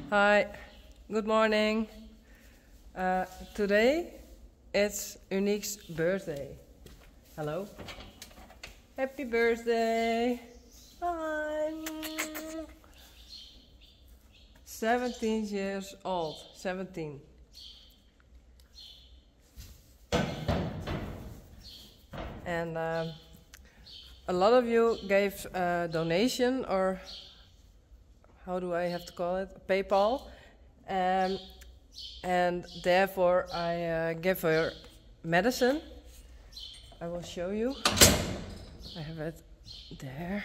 Hi, good morning. Today it's Uniek's birthday. Hello. Happy birthday. Hi. 17 years old. 17. And a lot of you gave a donation, or how do I have to call it? PayPal. And therefore I give her medicine. I will show you. I have it there.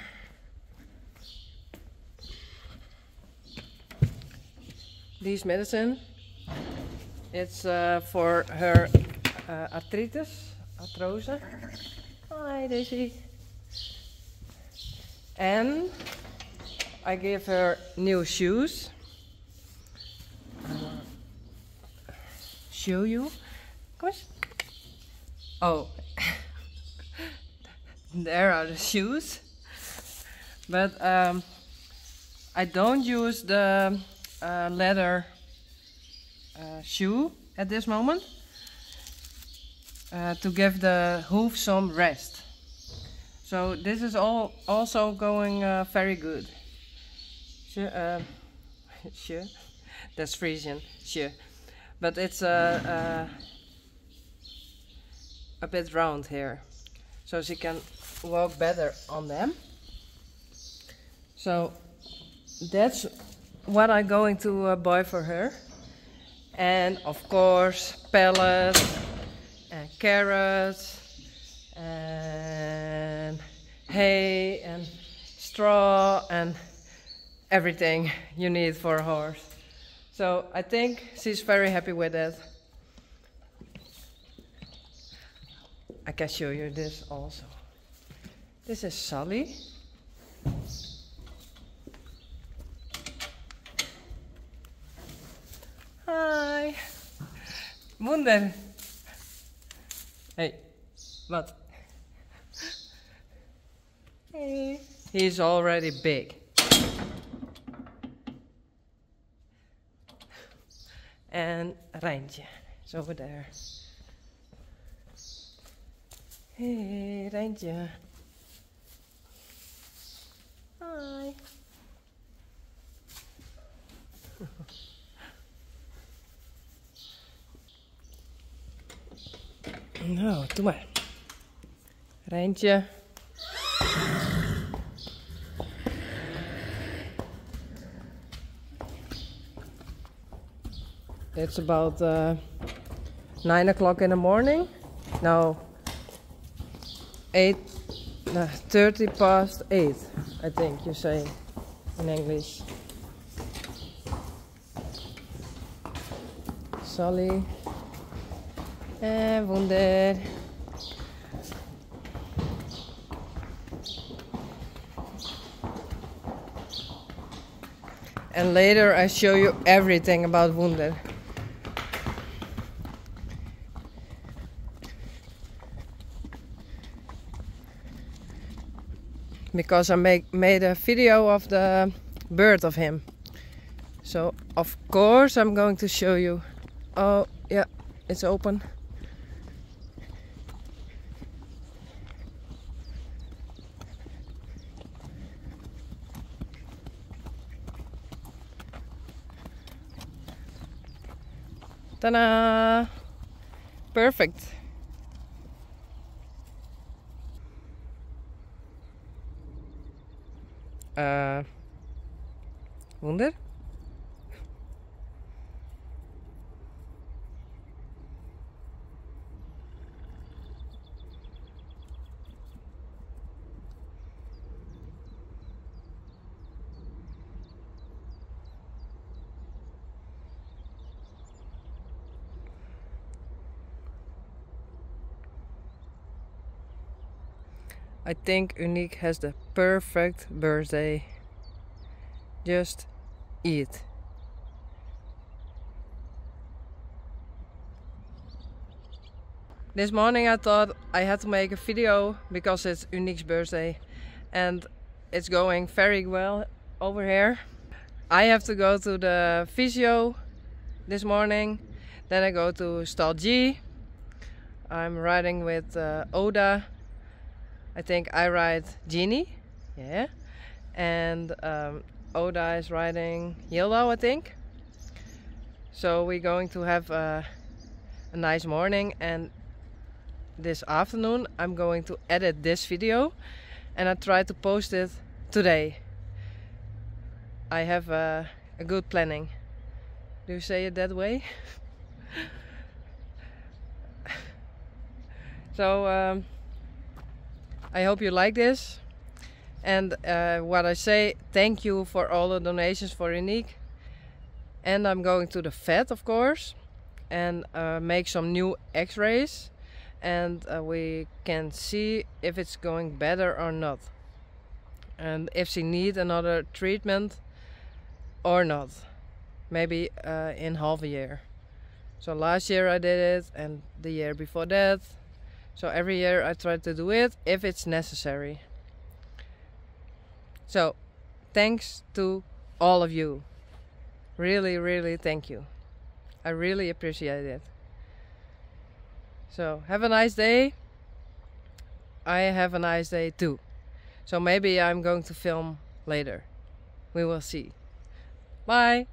This medicine, it's for her arthrose. Hi Daisy. And I give her new shoes. I will show you. Come on. Oh, there are the shoes. But I don't use the leather shoe at this moment to give the hoof some rest. So this is all also going very good. Sure. That's Friesian, sure. But it's a bit round here, so she can walk better on them. So that's what I'm going to buy for her. And of course pellets and carrots and hay and straw and everything you need for a horse. So I think she's very happy with that. I can show you this also. This is Sally. Hi. Wunder. Hey, what? Hey. He's already big. And Rijntje is over there. Hey, Rijntje. Hi. Nou, doe maar. Rijntje. It's about 9 o'clock in the morning. No, 30 past 8, I think you say in English. Sally and Wunder. And later I show you everything about Wunder. Because I made a video of the birth of him. So of course I'm going to show you. Oh yeah, it's open. Ta-da! Perfect. Wunder? I think Uniek has the perfect birthday. Just eat. This morning I thought I had to make a video because it's Uniek's birthday and it's going very well over here. I have to go to the physio this morning. Then I go to stall G. I'm riding with Oda. I think I ride Genie. Yeah. And Oda is riding Yildo, I think. So we're going to have a nice morning, and this afternoon I'm going to edit this video and I try to post it today. I have a good planning. Do you say it that way? So I hope you like this, and what I say, thank you for all the donations for Uniek. And I'm going to the vet, of course, and make some new x-rays, and we can see if it's going better or not, and if she needs another treatment or not, maybe in half a year. So last year I did it, and the year before that. So every year I try to do it if it's necessary. So thanks to all of you. Really, really thank you. I really appreciate it. So have a nice day. I have a nice day too. So maybe I'm going to film later. We will see. Bye.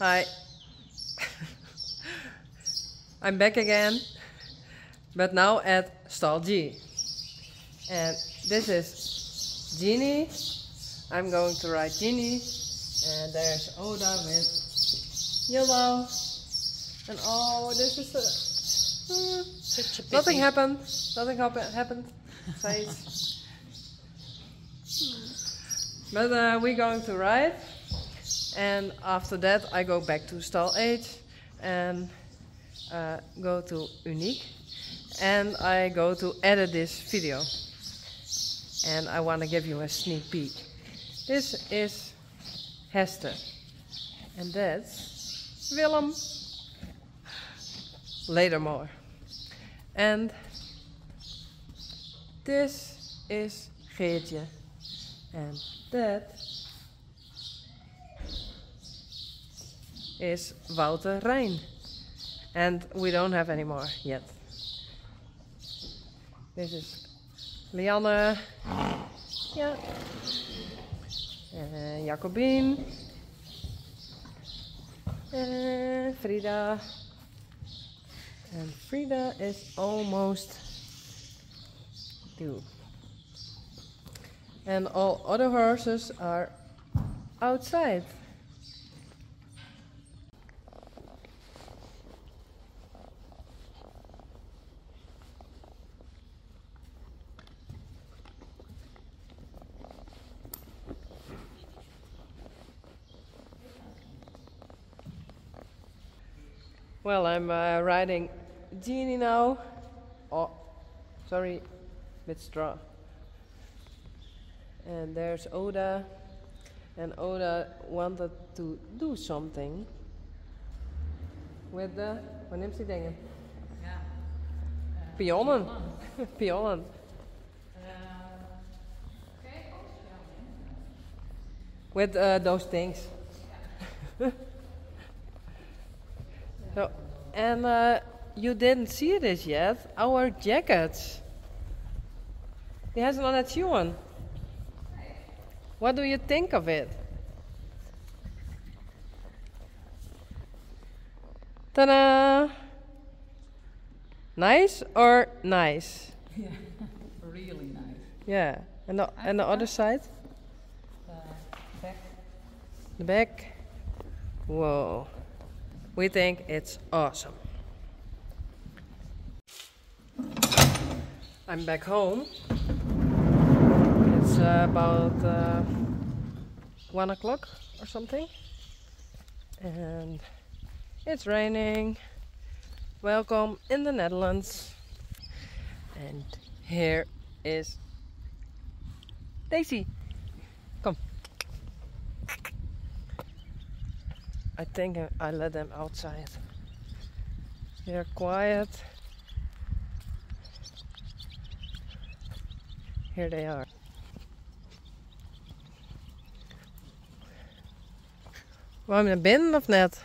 Hi. I'm back again, but now at stall G. And this is Genie. I'm going to ride Genie. And there's Oda with Yildo. And oh, this is nothing happened. Nothing happened. Say it. But we're going to ride. And after that I go back to stall 8 and go to Uniek, and I go to edit this video, and I want to give you a sneak peek. This is Hester, and that's Willem. Later more. And this is Geertje, and that is Wouter Rijn, and we don't have any more yet. This is Lianne, yeah, Jacobien, Frida, and Frida is almost due. And all other horses are outside. Well, I'm riding Genie now. Oh, sorry, bit straw. And there's Oda. And Oda wanted to do something with the, wat neemt ze dingen? Ja. Pionnen. Pionnen. With those things. So, and you didn't see this yet, our jackets. Die has nog net shown. What do you think of it? Ta-da! Nice or nice? Yeah, really nice. Yeah, and the other side? The back. The back? Whoa. We think it's awesome. I'm back home. It's about 1 o'clock or something. And it's raining. Welcome in the Netherlands. And here is Daisy. Come. I think I let them outside. They're quiet. Here they are. Wou je naar binnen of net?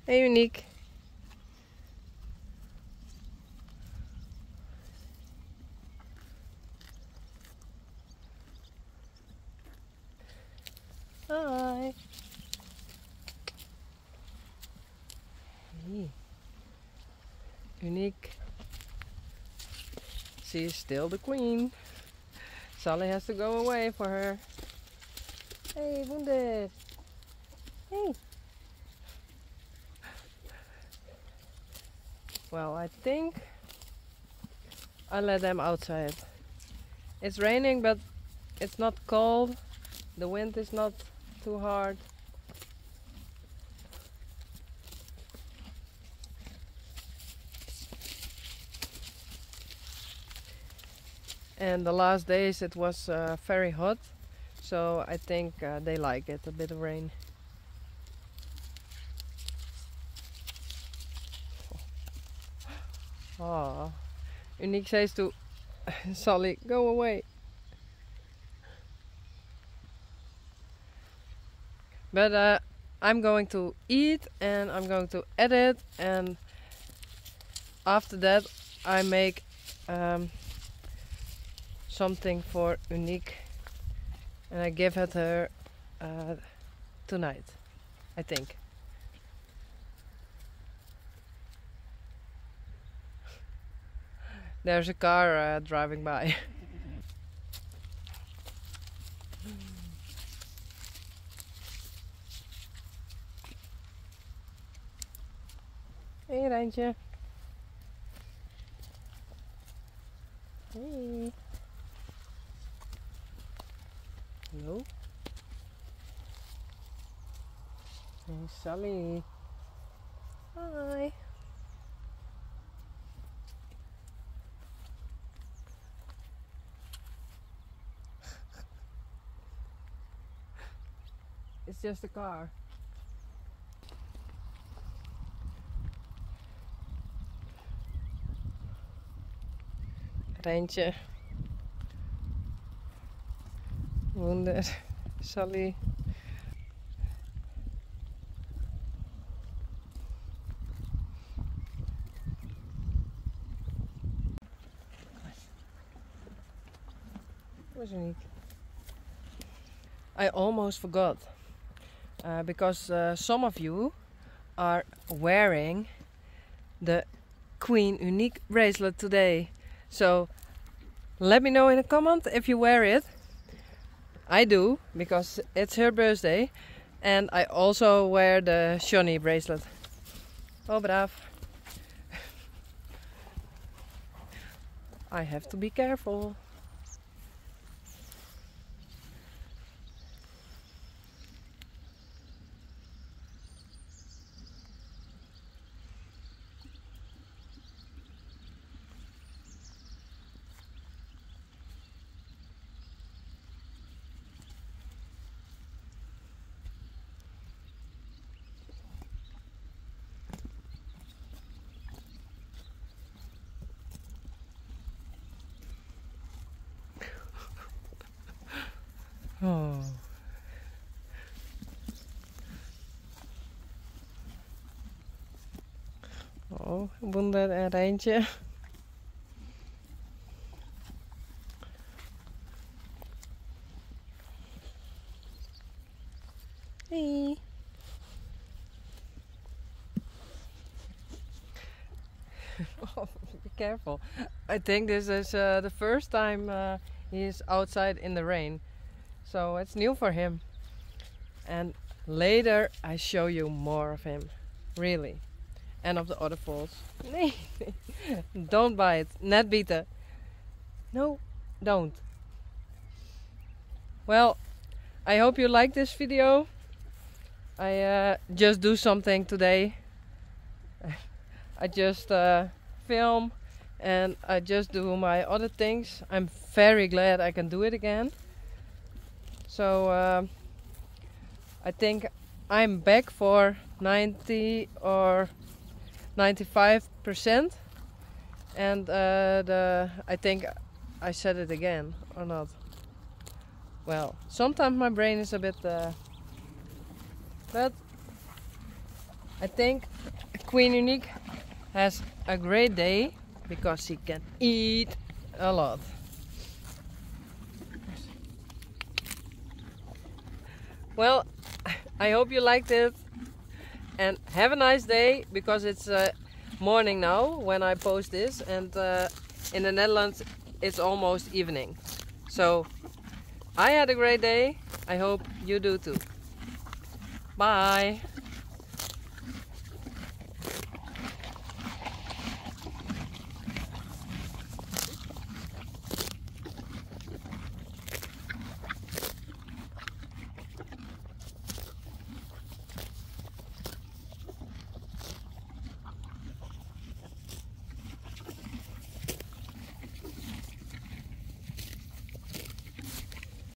Hey Uniek. Hi. Hey. Uniek. She's still the queen. Sally has to go away for her. Hey, Wunder. Hey. Well, I think I let them outside. It's raining, but it's not cold. The wind is not too hard. And the last days it was very hot, so I think they like it, a bit of rain. Oh, Uniek says to Sally, go away. But I'm going to eat and I'm going to edit, and after that I make something for Uniek, and I give it her tonight, I think. There's a car driving by. Hey Rijntje. Hey. Hallo. Hey Sally. Hi. It's just a car. Rijntje. Wunder. Sally. Where's Uniek? I almost forgot. Because some of you are wearing the Queen Uniek bracelet today. So let me know in a comment if you wear it. I do, because it's her birthday. And I also wear the Johnny bracelet. Oh, braaf. I have to be careful. Oh. Oh, Wunder en Rijntje. Hey. Oh, be careful. I think this is the first time he's outside in the rain. So it's new for him. And later I show you more of him. Really. And of the other foals. Nee. Don't bite. Net bieten. No, don't. Well, I hope you like this video. I just do something today. I just film and I just do my other things. I'm very glad I can do it again. So I think I'm back for 90 or 95%, and I think I said it again or not. Well, sometimes my brain is a bit but I think Queen Uniek has a great day because she can eat a lot. Well, I hope you liked it and have a nice day, because it's morning now when I post this, and in the Netherlands it's almost evening. So I had a great day. I hope you do too. Bye.